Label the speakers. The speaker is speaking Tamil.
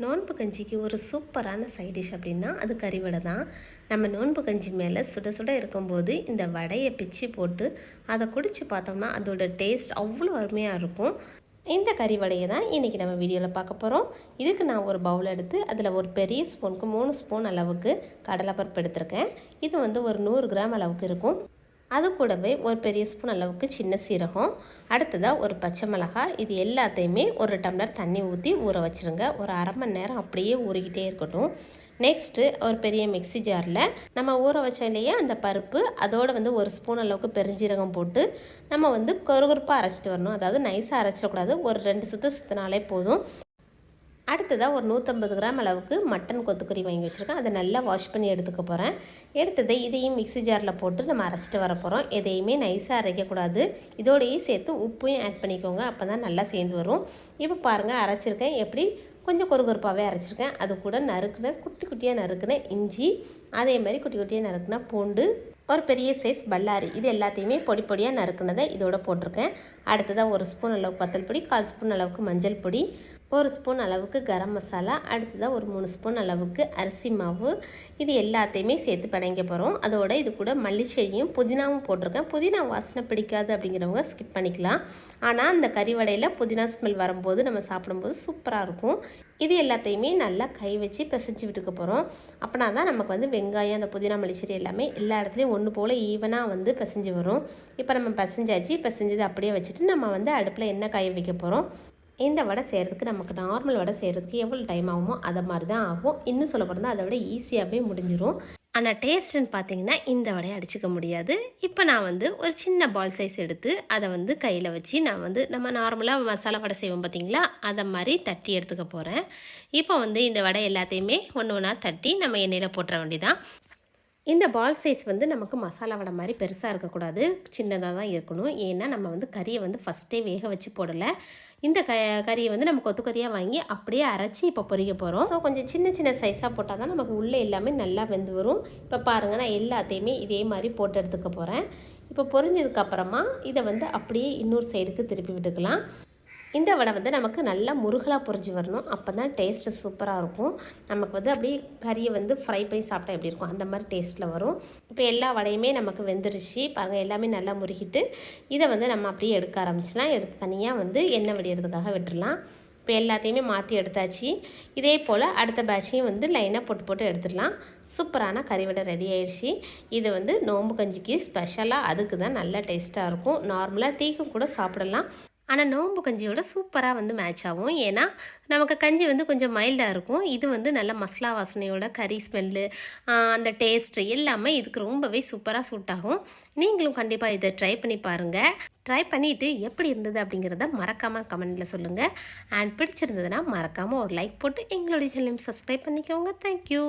Speaker 1: நோன்பு கஞ்சிக்கு ஒரு சூப்பரான சைட் டிஷ் அப்படின்னா அது கறி வடை தான். நம்ம நோன்பு கஞ்சி மேலே சுட சுட இருக்கும்போது இந்த வடையை பிச்சு போட்டு அதை குடித்து பார்த்தோம்னா அதோட டேஸ்ட் அவ்வளோ அருமையாக இருக்கும். இந்த கறி வடையை தான் இன்றைக்கி நம்ம வீடியோவில் பார்க்க போகிறோம். இதுக்கு நான் ஒரு பவுல் எடுத்து அதில் ஒரு பெரிய ஸ்பூனுக்கு 3 ஸ்பூன் அளவுக்கு கடலைப்பருப்பு எடுத்திருக்கேன். இது ஒரு 100 கிராம் அளவுக்கு இருக்கும். அது கூடவே ஒரு பெரிய ஸ்பூன் அளவுக்கு சின்ன சீரகம், அடுத்ததாக ஒரு பச்சை மிளகாய், இது எல்லாத்தையுமே ஒரு டம்ளர் தண்ணி ஊற்றி ஊற வச்சுருங்க. ஒரு அரை மணி நேரம் அப்படியே ஊறிக்கிட்டே இருக்கட்டும். நெக்ஸ்ட்டு ஒரு பெரிய மிக்ஸி ஜாரில் நம்ம ஊற வச்சோம் இல்லையா அந்த பருப்பு, அதோடு ஒரு ஸ்பூன் அளவுக்கு பெருஞ்சீரகம் போட்டு நம்ம கொருகுருப்பாக அரைச்சிட்டு வரணும். அதாவது நைஸாக அரைச்சிடக்கூடாது, ஒரு 2 சுற்று சுற்றினாலே போதும். அடுத்ததாக ஒரு 150 கிராம் அளவுக்கு மட்டன் கொத்துக்கறி வாங்கி வச்சுருக்கேன். அதை நல்லா வாஷ் பண்ணி எடுத்துக்க போகிறேன். எடுத்ததை இதையும் மிக்ஸி ஜாரில் போட்டு நம்ம அரைச்சிட்டு வர போகிறோம். எதையுமே நைஸாக அரைக்கக்கூடாது. இதோடையே சேர்த்து உப்பையும் ஆட் பண்ணிக்கோங்க, அப்போ தான் நல்லா சேர்ந்து வரும். இப்போ பாருங்கள், அரைச்சிருக்கேன். எப்படி கொஞ்சம் கொருகொருப்பாகவே அரைச்சிருக்கேன். அது கூட நறுக்குன குட்டி குட்டியாக நறுக்குன இஞ்சி, அதே மாதிரி குட்டி குட்டியாக நறுக்குன பூண்டு, ஒரு பெரிய சைஸ் பல்லாரி, இது எல்லாத்தையுமே பொடி பொடியாக நறுக்குனதை இதோட போட்டிருக்கேன். அடுத்ததாக ஒரு ஸ்பூன் அளவுக்கு வத்தல் பொடி, 1/4 ஸ்பூன் அளவுக்கு மஞ்சள் பொடி, ஒரு ஸ்பூன் அளவுக்கு கரம் மசாலா, அடுத்ததாக ஒரு 3 ஸ்பூன் அளவுக்கு அரிசி மாவு, இது எல்லாத்தையுமே சேர்த்து பிணைங்க போகிறோம். அதோட இது கூட மல்லிச்செடியும் புதினாவும் போட்டிருக்கேன். புதினா வாசனை பிடிக்காது அப்படிங்கிறவங்க ஸ்கிப் பண்ணிக்கலாம். ஆனால் அந்த கறி வடையில் புதினா ஸ்மெல் வரும்போது நம்ம சாப்பிடும்போது சூப்பராக இருக்கும். இது எல்லாத்தையுமே நல்லா கை வச்சு பிசைஞ்சு விட்டுக்க போகிறோம். அப்படின்னா தான் நமக்கு வெங்காயம், அந்த புதினா, மல்லிச்செடி எல்லாமே எல்லா இடத்துலையும் ஒன்று போல் ஈவனாக பிசைஞ்சு வரும். இப்போ நம்ம பிசைஞ்சாச்சு. பிசைஞ்சது அப்படியே வச்சுட்டு நம்ம அடுப்பில் எண்ணெய் காய வைக்க போகிறோம். இந்த வடை செய்கிறதுக்கு நமக்கு நார்மல் வடை செய்கிறதுக்கு எவ்வளோ டைம் ஆகுமோ அதை மாதிரி தான் ஆகும். இன்னும் சொல்ல போனால் அதை விட ஈஸியாகவே முடிஞ்சிடும். ஆனால் டேஸ்ட்டுன்னு பார்த்தீங்கன்னா இந்த வடையை அடிச்சுக்க முடியாது. இப்போ நான் ஒரு சின்ன பால் சைஸ் எடுத்து அதை கையில் வச்சு நான் நம்ம நார்மலாக மசாலா வடை செய்வோம் பார்த்தீங்களா, அதை மாதிரி தட்டி எடுத்துக்க போகிறேன். இப்போ இந்த வடை எல்லாத்தையுமே ஒன்று ஒன்றா தட்டி நம்ம எண்ணெயில் போட்டுற வேண்டியதான். இந்த பால் சைஸ் நமக்கு மசாலா வடை மாதிரி பெருசாக இருக்கக்கூடாது, சின்னதாக தான் இருக்கணும். ஏன்னா நம்ம கறியை ஃபஸ்ட்டே வேக வச்சு போடலை. இந்த கறியை நம்ம கொத்துக்கறியாக வாங்கி அப்படியே அரைச்சி இப்போ பொரிக்க போகிறோம். ஸோ கொஞ்சம் சின்ன சின்ன சைஸாக போட்டால் தான் நமக்கு உள்ளே எல்லாமே நல்லா வெந்து வரும். இப்போ பாருங்கள், நான் எல்லாத்தையுமே இதே மாதிரி போட்டு எடுத்துக்க போகிறேன். இப்போ பொரிஞ்சதுக்கப்புறமா இதை அப்படியே இன்னொரு சைடுக்கு திருப்பி விட்டுக்கலாம். இந்த வடை நமக்கு நல்லா முருகலாக பொரிஞ்சு வரணும், அப்போ தான் டேஸ்ட்டு சூப்பராக இருக்கும். நமக்கு அப்படியே கறியை ஃப்ரை பண்ணி சாப்பிட்டா எப்படி இருக்கும் அந்த மாதிரி டேஸ்ட்டில் வரும். இப்போ எல்லா வடையுமே நமக்கு வெந்துருச்சு பாருங்கள், எல்லாமே நல்லா முருகிட்டு இதை நம்ம அப்படியே எடுக்க ஆரம்பிச்சிடலாம். எடுத்து தனியாக எண்ணெய் வடிகிறதுக்காக விட்டுடலாம். இப்போ எல்லாத்தையுமே மாற்றி எடுத்தாச்சு. இதே போல் அடுத்த பேட்சையும் லைனாக போட்டு போட்டு எடுத்துடலாம். சூப்பரான கறி வடை ரெடி ஆயிடுச்சு. இது நோம்பு கஞ்சிக்கு ஸ்பெஷலாக அதுக்கு தான் நல்லா டேஸ்ட்டாக இருக்கும். நார்மலாக டீக்கும் கூட சாப்பிடலாம். ஆனால் நோம்பு கஞ்சியோட சூப்பராக மேட்ச் ஆகும். ஏன்னா நமக்கு கஞ்சி கொஞ்சம் மைல்டாக இருக்கும். இது நல்ல மசாலா வாசனையோட கறி ஸ்மெல்லு, அந்த டேஸ்ட்டு எல்லாமே இதுக்கு ரொம்பவே சூப்பராக சூட் ஆகும். நீங்களும் கண்டிப்பாக இதை ட்ரை பண்ணி பாருங்கள். ட்ரை பண்ணிவிட்டு எப்படி இருந்தது அப்படிங்கிறத மறக்காமல் கமெண்டில் சொல்லுங்கள். அண்ட் பிடிச்சிருந்ததுன்னா மறக்காமல் ஒரு லைக் போட்டு எங்களுடைய சேனலையும் சப்ஸ்கிரைப் பண்ணிக்கோங்க. தேங்க்யூ.